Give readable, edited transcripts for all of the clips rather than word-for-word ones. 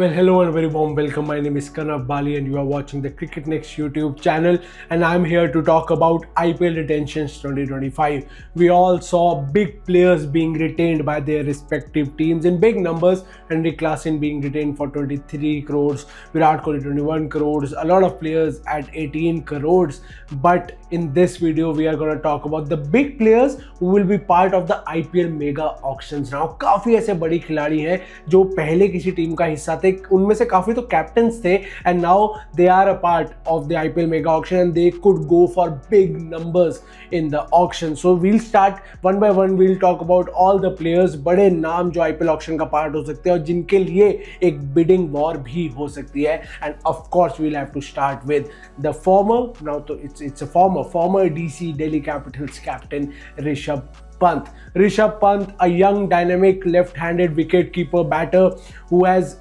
Well, hello and very warm welcome. My name is Kanav Bali and you are watching the Cricket Next YouTube channel, and I'm here to talk about IPL retentions 2025. We all saw big players being retained by their respective teams in big numbers. Henry Klaasen being retained for 23 crores, Virat Kohli 21 crores, a lot of players at 18 crores. But in this video, we are going to talk about the big players who will be part of the IPL mega auctions. Now, काफी ऐसे बड़ी खिलाड़ी हैं जो पहले किसी team का हिस्सा थे, उनमें से काफी तो कैप्टन्स थे, and now they are a part of the IPL mega auction and they could go for big numbers in the auction. So we'll start one by one. We'll talk about all the players, बड़े नाम जो IPL auction का part हो सकते हैं और जिनके लिए एक बिडिंग वॉर भी हो सकती है. And of course we'll have to start with the former, now तो it's a former DC Delhi capitals captain Rishabh Pant. Rishabh Pant, a young, dynamic, left-handed wicket-keeper batter who has,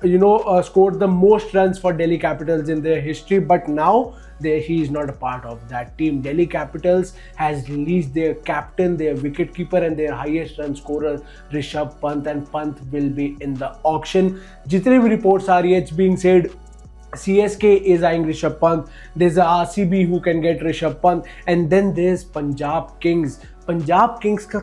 scored the most runs for Delhi Capitals in their history. But now he is not a part of that team. Delhi Capitals has released their captain, their wicket-keeper, and their highest run scorer, Rishabh Pant, and Pant will be in the auction. जितने भी reports आ रही है, it's being said CSK is eyeing Rishabh Pant. There's a RCB who can get Rishabh Pant, and then there's Punjab Kings. Punjab Kings का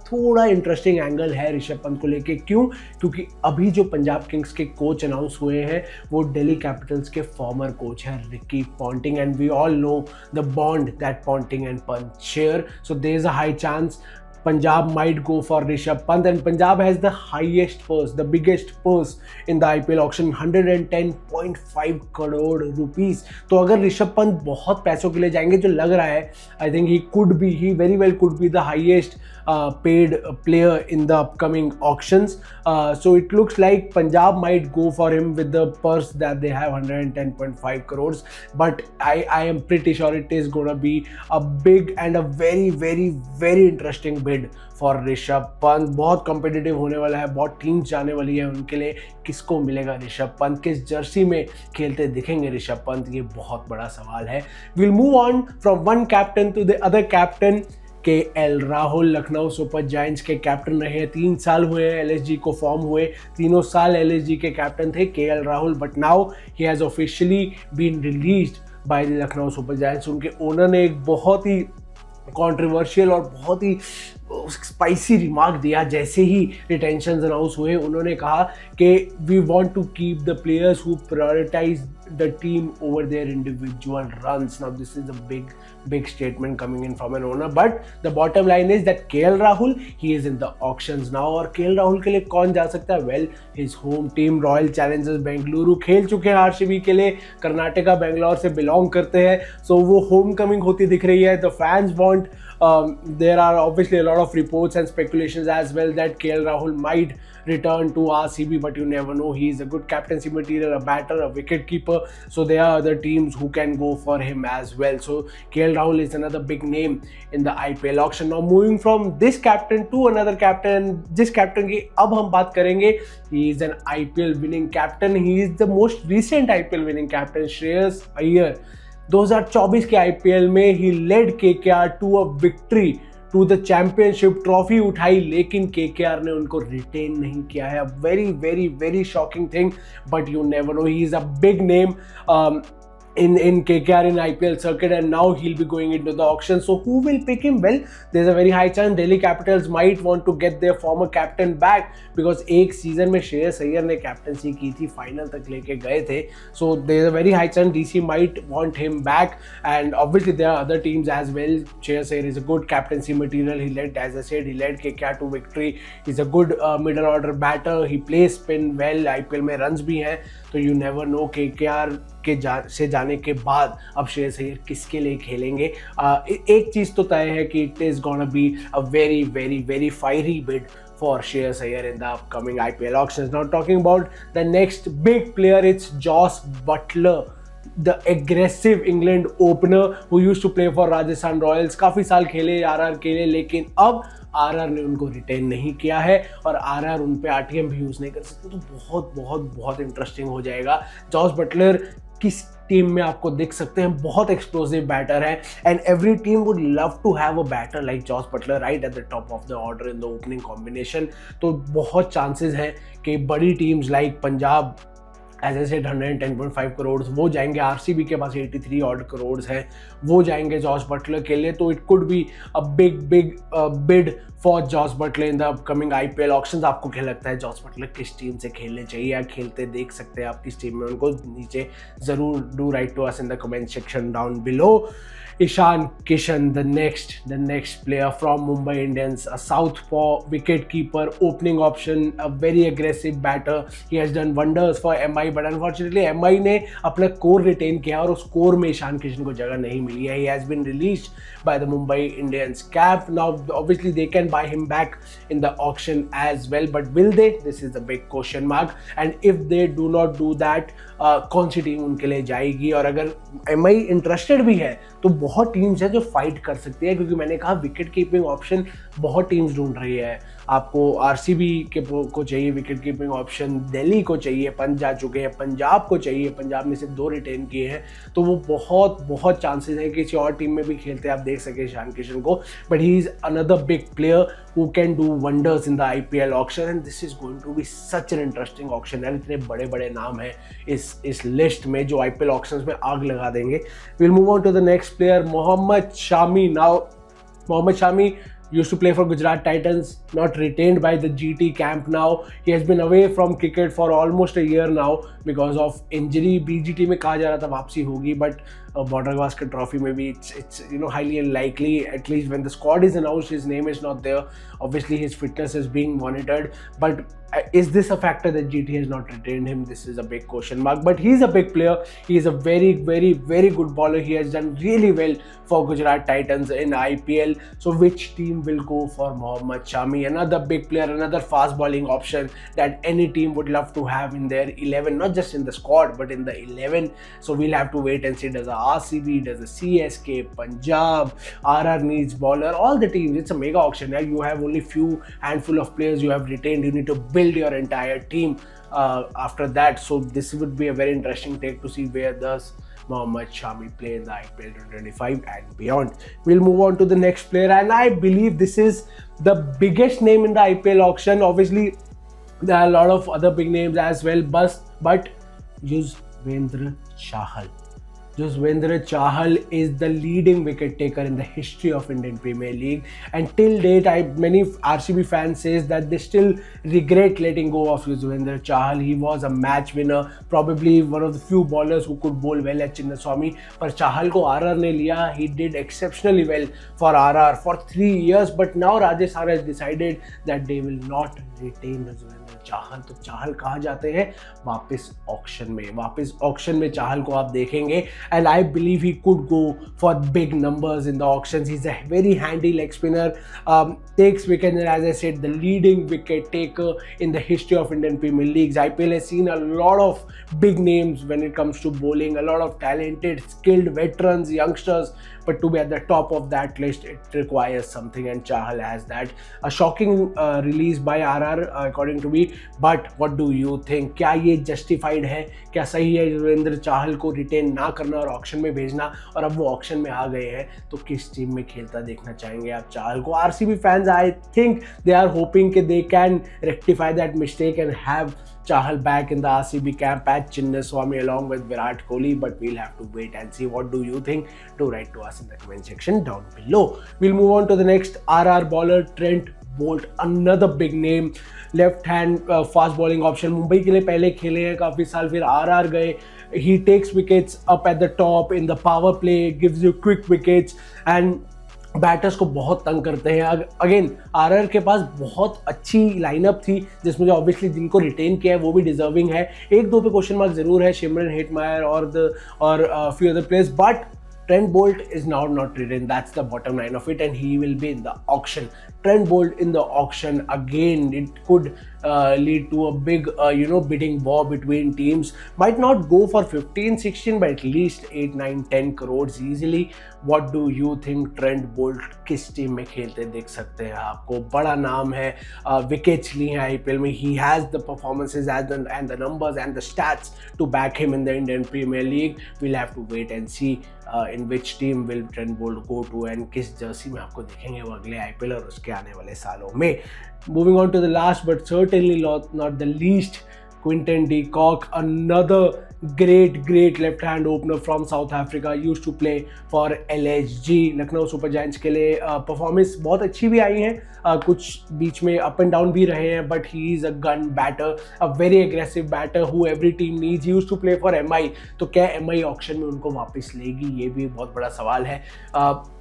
थोड़ा interesting angle है ऋषभ पंत को लेके. क्यों? क्योंकि अभी जो पंजाब किंग्स के कोच अनाउंस हुए हैं वो दिल्ली कैपिटल्स के फॉर्मर कोच हैं Ricky Ponting, and we all know the bond that Ponting and Pant share. So there is a high chance Punjab might go for Rishabh Pant, and Punjab has the highest purse, the biggest purse in the IPL auction, 110.5 crore rupees. तो अगर ऋषभ पंत बहुत पैसों के लिए जाएंगे, जो लग रहा है, I think he very well could be the highest paid player in the upcoming auctions. So it looks like Punjab might go for him with the purse that they have, 110.5 crores. But I am pretty sure it is going to be a big and a very, very, very interesting bid for Rishabh Pant. बहुत competitive होने वाला है, बहुत teams जाने वाली है उनके लिए. किसको मिलेगा ऋषभ पंत, किस जर्सी में खेलते दिखेंगे ऋषभ पंत, ये बहुत बड़ा सवाल है. We'll move on from one captain to the other captain. KL Rahul Lucknow Super giants के कैप्टन रहे हैं. 3 साल हुए हैं एलएसजी को फॉर्म हुए, तीनों साल एलएसजी के कैप्टन थे KL Rahul. But now he has officially been released by the Lucknow Super Giants. उनके ओनर ने एक बहुत ही कंट्रोवर्शियल और बहुत ही स्पाइसी रिमार्क दिया जैसे ही रिटेंशंस अनाउंस हुए. उन्होंने कहा कि we want to keep the players who prioritize the team over their individual runs. Now this is a big statement coming in from an owner, but the bottom line is that KL Rahul, he is in the auctions now. और KL Rahul के लिए कौन जा सकता है? Well, his home team Royal Challengers Bengaluru खेल चुके हैं आरसीबी के लिए, कर्नाटका बेंगलोर से बिलोंग करते हैं, so वो होम कमिंग होती दिख रही है. The fans want, there are obviously a lot of reports and speculations as well that KL Rahul might return to RCB, but you never know. He is a good captaincy material, a batter, a wicket keeper, so there are other teams who can go for him as well. So KL Rahul is another big name in the IPL auction. Now moving from this captain to another captain, जिस captain की अब हम बात करेंगे, he is an IPL winning captain. He is the most recent IPL winning captain, Shreyas Iyer. 2024 के IPL में he led KKR to a victory, to the championship. Trophy उठाई लेकिन केकेआर ने उनको रिटेन नहीं किया है. Very very very shocking thing, but you never know. He is a big name in KKR in IPL circuit, and now he'll be going into the auction. So who will pick him? Well, there's a very high chance Delhi Capitals might want to get their former captain back, because एक season में श्रेयस अय्यर ने captaincy की थी, final तक लेके गए थे. So there's a very high chance DC might want him back, and obviously there are other teams as well. Shreyas Iyer is a good captaincy material. He led, as I said, he led KKR to victory. He's a good middle order batter. He plays spin well. IPL में runs भी हैं, तो you never know. KKR से जाने के बाद अब श्रेयस अय्यर किसके लिए खेलेंगे. एक चीज तो तय है कि it is gonna be a very very very fiery bid for Shreyas Iyer in the upcoming IPL auctions. Now talking about the next big player, it's Josh Butler, the aggressive England opener who used to play for Rajasthan Royals. काफी साल खेले RR के लिए, लेकिन अब RR ने उनको retain नहीं किया है और आरआर उन पे आरटीएम भी यूज नहीं कर सकते. तो बहुत बहुत बहुत इंटरेस्टिंग हो जाएगा. जॉश बटलर किस टीम में आपको दिख सकते हैं? बहुत एक्सप्लोसिव बैटर है, and every team would love to have a batter like Jos Buttler right at the top of the order in the opening combination. तो बहुत चांसेस हैं कि बड़ी teams like Punjab as I said 110.5 crore वो जाएंगे, RCB के पास 83 odd crore है वो जाएंगे जॉस बटलर के लिए, तो it could be a big bid for Jos Buttler in the upcoming IPL auctions. आपको क्या लगता है जॉस बटलर किस टीम से खेलने चाहिए या खेलते देख सकते हैं आप किस टीम में उनको? नीचे जरूर do write to us in the comment section down below. Ishan Kishan, the next player from Mumbai Indians, a southpaw wicket keeper, opening option, a very aggressive batter. He has done wonders for MI, but unfortunately MI ने अपना core retain किया और उस core में ईशान किशन को जगह नहीं मिली है. He has been released by the Mumbai Indians cap. Now obviously they can buy him back in the auction as well, but will they? This is the big question mark. And if they do not do that, कौन सी team उनके लिए जाएगी? और अगर MI interested भी है तो बहुत टीम्स है जो फाइट कर सकती है, क्योंकि मैंने कहा विकेट कीपिंग ऑप्शन बहुत टीम्स ढूंढ रही है. आपको आरसीबी के को चाहिए विकेट कीपिंग ऑप्शन, दिल्ली को चाहिए, जा चुके हैं, पंजाब को चाहिए, पंजाब में से 2 रिटेन किए हैं, तो वो बहुत चांसेस है कि किसी और टीम में भी खेलते आप देख सके ईशान किशन को. But he is another big player who can do wonders in the IPL auction and this is going to be such an interesting auction. यार इतने बड़े नाम हैं इस लिस्ट में जो आईपीएल ऑक्शंस में आग लगा देंगे. Will move on to the next player, Mohammed Shami. Now Mohammed Shami used to play for Gujarat Titans, not retained by the GT camp now. He has been away from cricket for almost a year now because of injury. BGT में कहा जा रहा था वापसी होगी, but Border Gavaskar Trophy में भी it's highly unlikely. At least when the squad is announced, his name is not there. Obviously his fitness is being monitored, but is this a factor that GT has not retained him? This is a big question mark, but he's a big player. He is a very good bowler. He has done really well for Gujarat Titans in IPL. So which team will go for Mohammad Shami? Another big player, another fast bowling option that any team would love to have in their 11, not just in the squad but in the 11. So we'll have to wait and see. Does the RCB, does the CSK, Punjab, RR needs bowler, all the teams? It's a mega auction. You have only few handful of players you have retained. You need to build your entire team after that. So this would be a very interesting take to see where does Mohammad Shami play in the IPL 2025 and beyond. We'll move on to the next player, and I believe this is the biggest name in the IPL auction. Obviously there are a lot of other big names as well, but Yuzvendra Chahal. Yuzvendra Chahal is the leading wicket taker in the history of Indian Premier League, and till date many RCB fans says that they still regret letting go of Yuzvendra Chahal. He was a match winner, probably one of the few bowlers who could bowl well at Chinnaswamy, पर Chahal को RR ने लिया. He did exceptionally well for RR for 3 years, but now Rajasthan has decided that they will not retain Yuzvendra Chahal. तो चाहल कहाँ जाते हैं? वापस auction में चाहल को आप देखेंगे, and I believe he could go for big numbers in the auctions. He's a very handy leg spinner, takes wickets, and as I said, the leading wicket taker in the history of Indian Premier Leagues. IPL has seen a lot of big names when it comes to bowling, a lot of talented, skilled veterans, youngsters, but to be at the top of that list, it requires something, and Chahal has that. A shocking release by RR according to me, but what do you think? क्या ये justified है? क्या सही है युजवेंद्र चाहल को retain ना करना और ऑक्शन में भेजना? और अब वो ऑक्शन में आ गए हैं तो किस टीम में खेलता देखना चाहेंगे आप चाहल को? RCB fans, I think they are hoping that they can rectify that mistake and have Chahal back in the RCB camp at Chinnaswamy along with Virat Kohli, but we'll have to wait and see. What do you think? Do write to us in the comment section down below. We'll move on to the next RR bowler, Trent Bolt, another big name, left hand fast bowling option. Mumbai के लिए पहले खेले हैं काफ़ी साल, फिर RR गए. He takes wickets up at the top in the power play, gives you quick wickets and batters को बहुत तंग करते हैं. अगेन आरआर के पास बहुत अच्छी लाइनअप थी जिसमें जो ऑब्वियसली जिनको रिटेन किया है वो भी डिजर्विंग है. एक दो पे क्वेश्चन मार्क जरूर है, शिमरन हेटमायर और few other players, but Trent Bolt is now not retained. That's the bottom line of it, and he will be in the auction. Trent Bolt in the auction again. It could lead to a big bidding war between teams. Might not go for 15, 16, but at least 8, 9, 10 crores easily. What do you think? Trent Bolt किस team में खेलते देख सकते हैं आपको? बड़ा नाम है, विकेट्स ली हैं IPL में. He has the performances and the numbers and the stats to back him in the Indian Premier League. We'll have to wait and see in which team will Trent Bolt go to and किस Jersey में आपको देखेंगे वो अगले IPL और उसके आने वाले सालों में. Moving on to the last but certainly not the least Quinton de Kock, another great left hand opener from South Africa, used to play for LHG, Lucknow Super giants के लिए परफॉर्मेंस बहुत अच्छी भी आई है, कुछ बीच में अप एंड डाउन भी रहे हैं, but he is a gun batter, a very aggressive batter who every team needs. Used to play for MI, तो क्या MI ऑक्शन में उनको वापस लेगी, ये भी बहुत बड़ा सवाल है।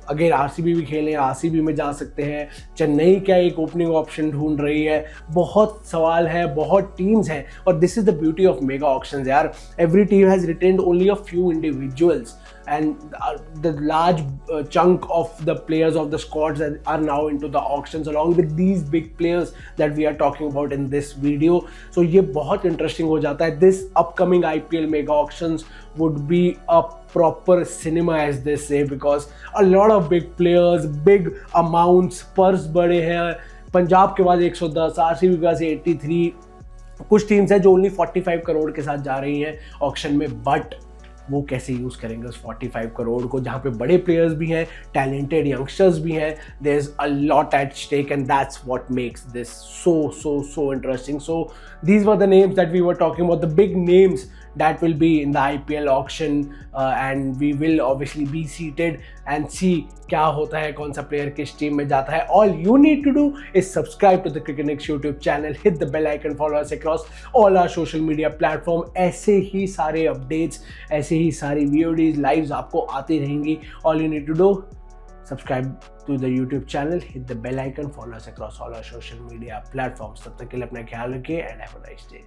अगर RCB भी खेलें, RCB में जा सकते हैं, चेन्नई क्या एक ओपनिंग ऑप्शन ढूंढ रही है, बहुत सवाल है, बहुत टीम्स हैं, और this is the beauty of mega auctions यार। Every team has retained only a few individuals and the large chunk of the players of the squads are now into the auctions along with these big players that we are talking about in this video. So ये बहुत interesting हो जाता है. This upcoming IPL mega auctions would be a proper cinema as they say, because a lot of big players, big amounts, purse बड़े हैं. पंजाब के पास 110, RCB के पास 83, कुछ टीम्स हैं जो ओनली 45 करोड़ के साथ जा रही हैं ऑक्शन में, बट वो कैसे यूज़ करेंगे उस 45 करोड़ को, जहाँ पे बड़े प्लेयर्स भी हैं, टैलेंटेड यंगस्टर्स भी हैं, there is a lot at stake and that's what makes this so interesting. So these were the names that we were talking about, the big names that will be in the IPL auction, and we will obviously be seated and see क्या होता है, कौन सा player किस team में जाता है. All you need to do is subscribe to the Cricket Next YouTube channel, hit the bell icon, follow us across all our social media platform. ऐसे ही सारे updates, ऐसे ही सारी VODs, lives आपको आती रहेंगी. All you need to do, subscribe to the YouTube channel, hit the bell icon, follow us across all our social media platforms. तब तक के लिए अपना ख्याल रखिए and have a nice day.